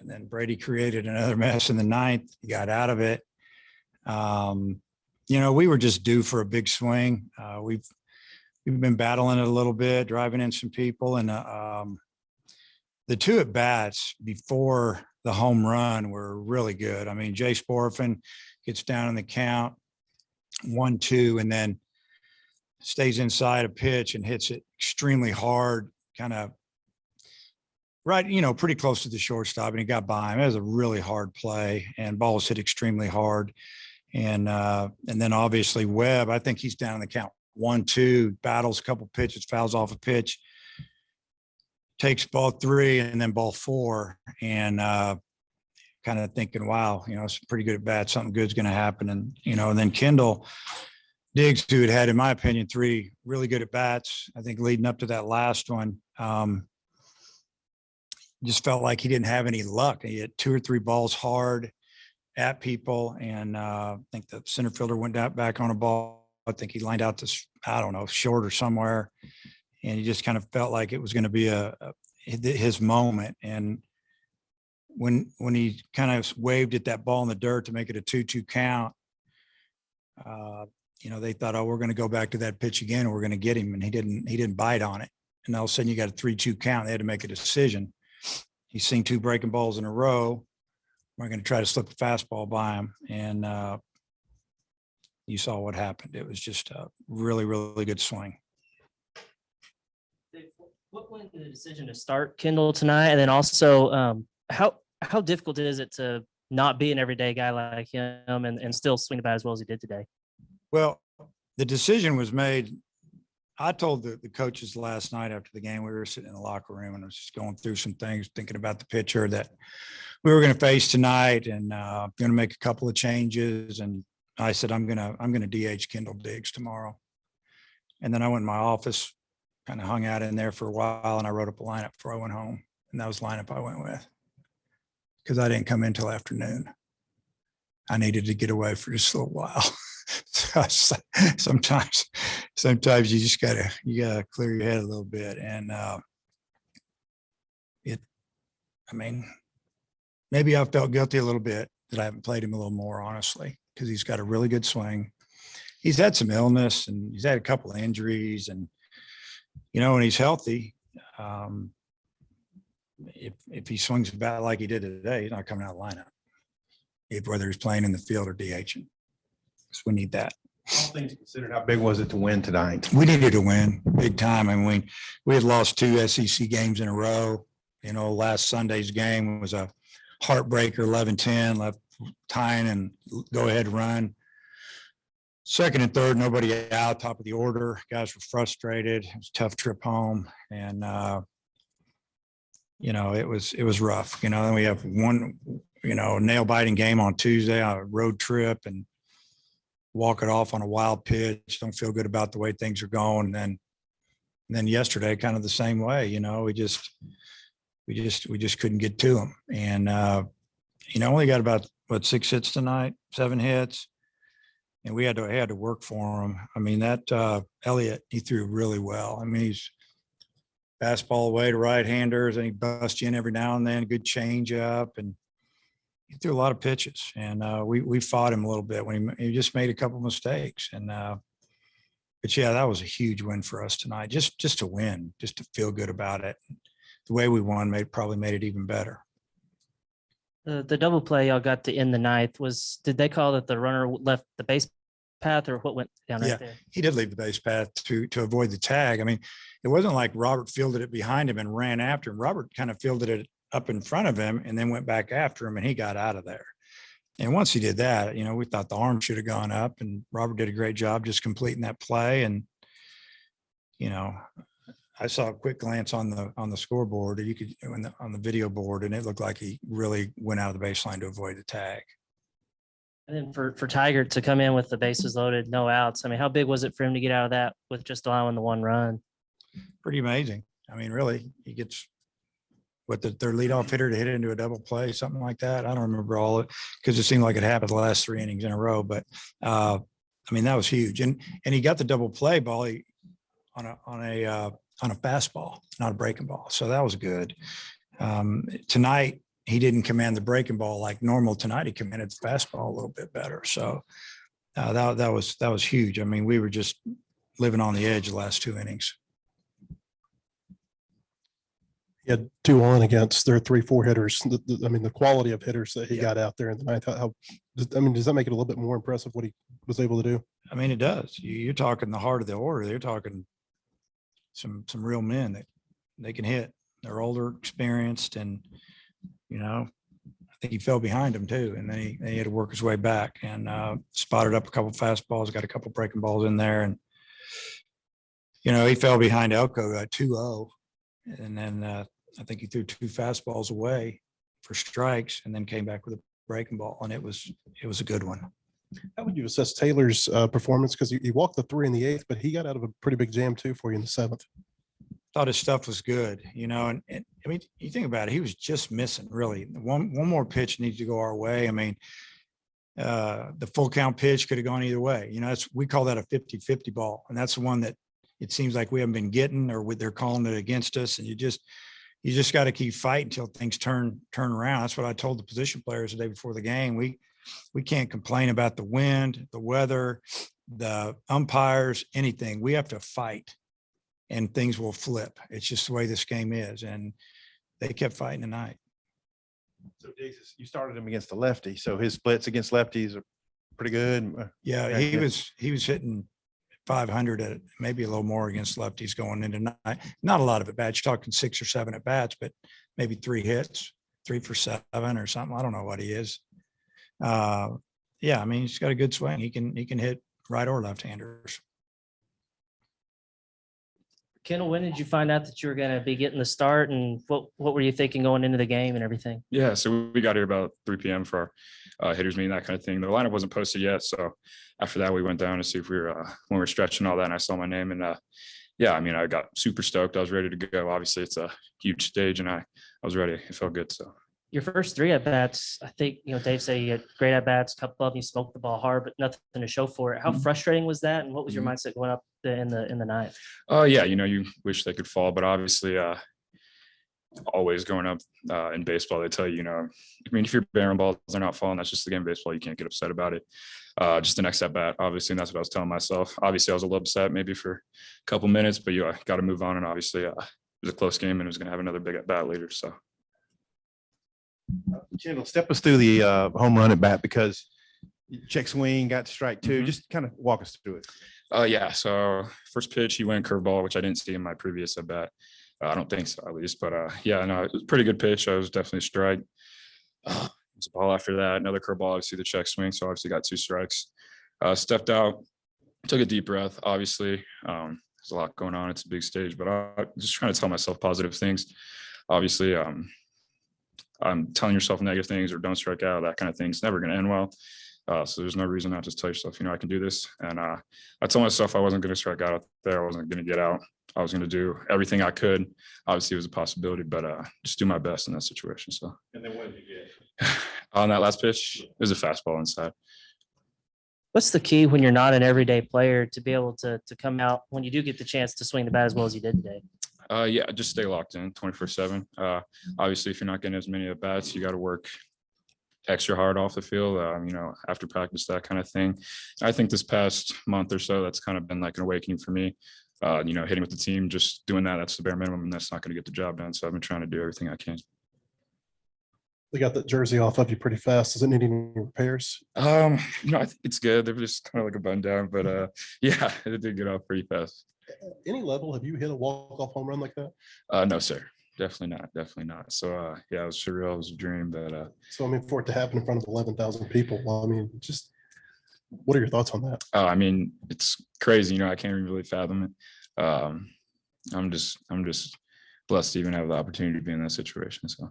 And then Brady created another mess in the ninth. He got out of it. We were just due for a big swing. We've been battling it a little bit, driving in some people, and the two at bats before the home run were really good. I mean, Jay Sporfin gets down in the count 1-2, and then stays inside a pitch and hits it extremely hard, kind of right, pretty close to the shortstop, and he got by him. It was a really hard play, and ball was hit extremely hard. And then obviously Webb, I think he's down in the count 1-2, battles a couple pitches, fouls off a pitch, takes ball 3 and then ball 4, and kind of thinking, wow, it's pretty good at bat. Something good's going to happen. And, and then Kendall Diggs, who had, in my opinion, 3 really good at bats, I think leading up to that last one, just felt like he didn't have any luck. He hit 2 or 3 balls hard at people. And I think the center fielder went back on a ball. I think he lined out this, I don't know, short or somewhere. And he just kind of felt like it was going to be his moment. And when he kind of waved at that ball in the dirt to make it a 2-2 count, they thought, oh, we're going to go back to that pitch again and we're going to get him. And he didn't bite on it. And all of a sudden you got a 3-2 count. They had to make a decision. He's seen 2 breaking balls in a row. We're going to try to slip a fastball by him. And you saw what happened. It was just a really, really good swing. What went into the decision to start Kendall tonight? And then also, how difficult is it to not be an everyday guy like him and still swing the bat as well as he did today? Well, the decision was made. I told the coaches last night after the game, we were sitting in the locker room and I was just going through some things, thinking about the pitcher that we were going to face tonight, and going to make a couple of changes. And I said, I'm going to DH Kendall Diggs tomorrow. And then I went in my office, kind of hung out in there for a while, and I wrote up a lineup before I went home. And that was the lineup I went with, because I didn't come in till afternoon. I needed to get away for just a little while. So sometimes you just gotta clear your head a little bit. And maybe I felt guilty a little bit that I haven't played him a little more, honestly, because he's got a really good swing. He's had some illness and he's had a couple of injuries, and when he's healthy, if he swings the bat like he did today, he's not coming out of the lineup, whether he's playing in the field or DHing. So we need that. All things considered, how big was it to win tonight? We needed to win big time. I mean, we had lost 2 SEC games in a row. Last Sunday's game was a heartbreaker, 11-10, left tying and go ahead run. Second and third, nobody out, top of the order. Guys were frustrated. It was a tough trip home. And, it was rough. Then we have one, nail biting game on Tuesday on a road trip, and walk it off on a wild pitch. Don't feel good about the way things are going. And then yesterday, kind of the same way. We just couldn't get to them. And only got about 6 hits tonight, 7 hits, and we had to work for him. I mean, that Elliott, he threw really well. I mean, he's fastball away to right-handers, and he busts you in every now and then. Good change up, and he threw a lot of pitches, and we fought him a little bit when he just made a couple mistakes. And but yeah, that was a huge win for us tonight. Just to win, just to feel good about it. The way we won probably made it even better. The double play y'all got to end the ninth did they call that the runner left the base path, or what went down right there? He did leave the base path to avoid the tag. I mean, it wasn't like Robert fielded it behind him and ran after him. Robert kind of fielded it up in front of him and then went back after him, and he got out of there. And once he did that, we thought the arm should have gone up, and Robert did a great job just completing that play. And, I saw a quick glance on the scoreboard, you could on the video board, and it looked like he really went out of the baseline to avoid the tag. And then for Tiger to come in with the bases loaded, no outs. I mean, how big was it for him to get out of that with just allowing the 1 run? Pretty amazing. I mean, really, he gets their leadoff hitter to hit it into a double play, something like that. I don't remember all of it because it seemed like it happened the last 3 innings in a row. But I mean, that was huge. And he got the double play ball on a fastball, not a breaking ball. So that was good. Tonight, he didn't command the breaking ball like normal tonight. He commanded the fastball a little bit better. So that was huge. I mean, we were just living on the edge the last 2 innings. He had 2 on against their 3-4 hitters. I mean, the quality of hitters that he got out there in the ninth. Does that make it a little bit more impressive what he was able to do? I mean, it does. You're talking the heart of the order. They're talking some real men that they can hit. They're older, experienced, and I think he fell behind him too, and then he had to work his way back and spotted up a couple fastballs, got a couple breaking balls in there, and he fell behind Elko at 2-0, and then I think he threw 2 fastballs away for strikes, and then came back with a breaking ball, and it was a good one. How would you assess Taylor's performance? Because he walked the 3 in the 8th, but he got out of a pretty big jam too for you in the 7th. Thought his stuff was good, and I mean, you think about it, he was just missing really. One more pitch needs to go our way. I mean, the full count pitch could have gone either way. We call that a 50-50 ball, and that's the one that it seems like we haven't been getting, or they're calling it against us. And you just got to keep fighting until things turn around. That's what I told the position players the day before the game. We can't complain about the wind, the weather, the umpires, anything. We have to fight, and things will flip. It's just the way this game is. And they kept fighting tonight. So Diggs, you started him against the lefty, so his splits against lefties are pretty good. Yeah, he was hitting 500 at maybe a little more against lefties going into tonight. Not a lot of at bats. You're talking 6 or 7 at bats, but maybe 3 hits, 3 for 7 or something. I don't know what he is. Yeah, I mean, he's got a good swing. He can hit right or left-handers. Kendall, when did you find out that you were going to be getting the start, and what were you thinking going into the game and everything? Yeah, so we got here about 3 p.m. for our hitters meeting, that kind of thing. The lineup wasn't posted yet, so after that we went down to see if we were when we were stretching all that, and I saw my name, and yeah, I mean, I got super stoked. I was ready to go. Obviously, it's a huge stage, and I was ready. It felt good. So Your first 3 at bats, I think Dave said you had great at bats. A couple of them you smoked the ball hard, but nothing to show for it. How frustrating was that, and what was your mindset going up in the ninth? oh yeah, you wish they could fall, but obviously always growing up in baseball, they tell you, I mean, if you're barren balls, they're not falling. That's just the game of baseball. You can't get upset about it. Just the next at bat, obviously, and that's what I was telling myself. Obviously, I was a little upset maybe for a couple minutes, but you got to move on. And obviously, it was a close game, and it was going to have another big at bat later. So, Kendall, step us through the home run at bat, because check swing, got to strike 2. Just kind of walk us through it. yeah. So first pitch, he went curveball, which I didn't see in my previous at bat. I don't think so, at least. But yeah, no, it was a pretty good pitch. I was definitely a strike. It was a ball after that. Another curveball, obviously the check swing. So obviously got 2 strikes. Stepped out, took a deep breath. Obviously, there's a lot going on. It's a big stage, but I'm just trying to tell myself positive things. Obviously, I'm telling yourself negative things or don't strike out, that kind of thing. It's never going to end well. So there's no reason not to tell yourself, I can do this. And I told myself I wasn't going to strike out there. I wasn't going to get out. I was going to do everything I could. Obviously, it was a possibility, but just do my best in that situation. So, And then what did you get? On that last pitch, it was a fastball inside. What's the key when you're not an everyday player to be able to come out when you do get the chance to swing the bat as well as you did today? Yeah, just stay locked in 24/7. Obviously, if you're not getting as many at bats, you got to work extra hard off the field, after practice, that kind of thing. I think this past month or so, that's kind of been like an awakening for me. Hitting with the team, just doing that's the bare minimum, and that's not going to get the job done. So I've been trying to do everything I can. They got that jersey off of you pretty fast. Does it need any repairs? I think it's good. They're just kind of like a bun down, but yeah, it did get off pretty fast. Any level, have you hit a walk-off home run like that? No, sir. Definitely not. So yeah, it was surreal. It was a dream, but So I mean, for it to happen in front of 11,000 people, well, I mean, just what are your thoughts on that? I mean, it's crazy. I can't even really fathom it. I'm just blessed to even have the opportunity to be in that situation. So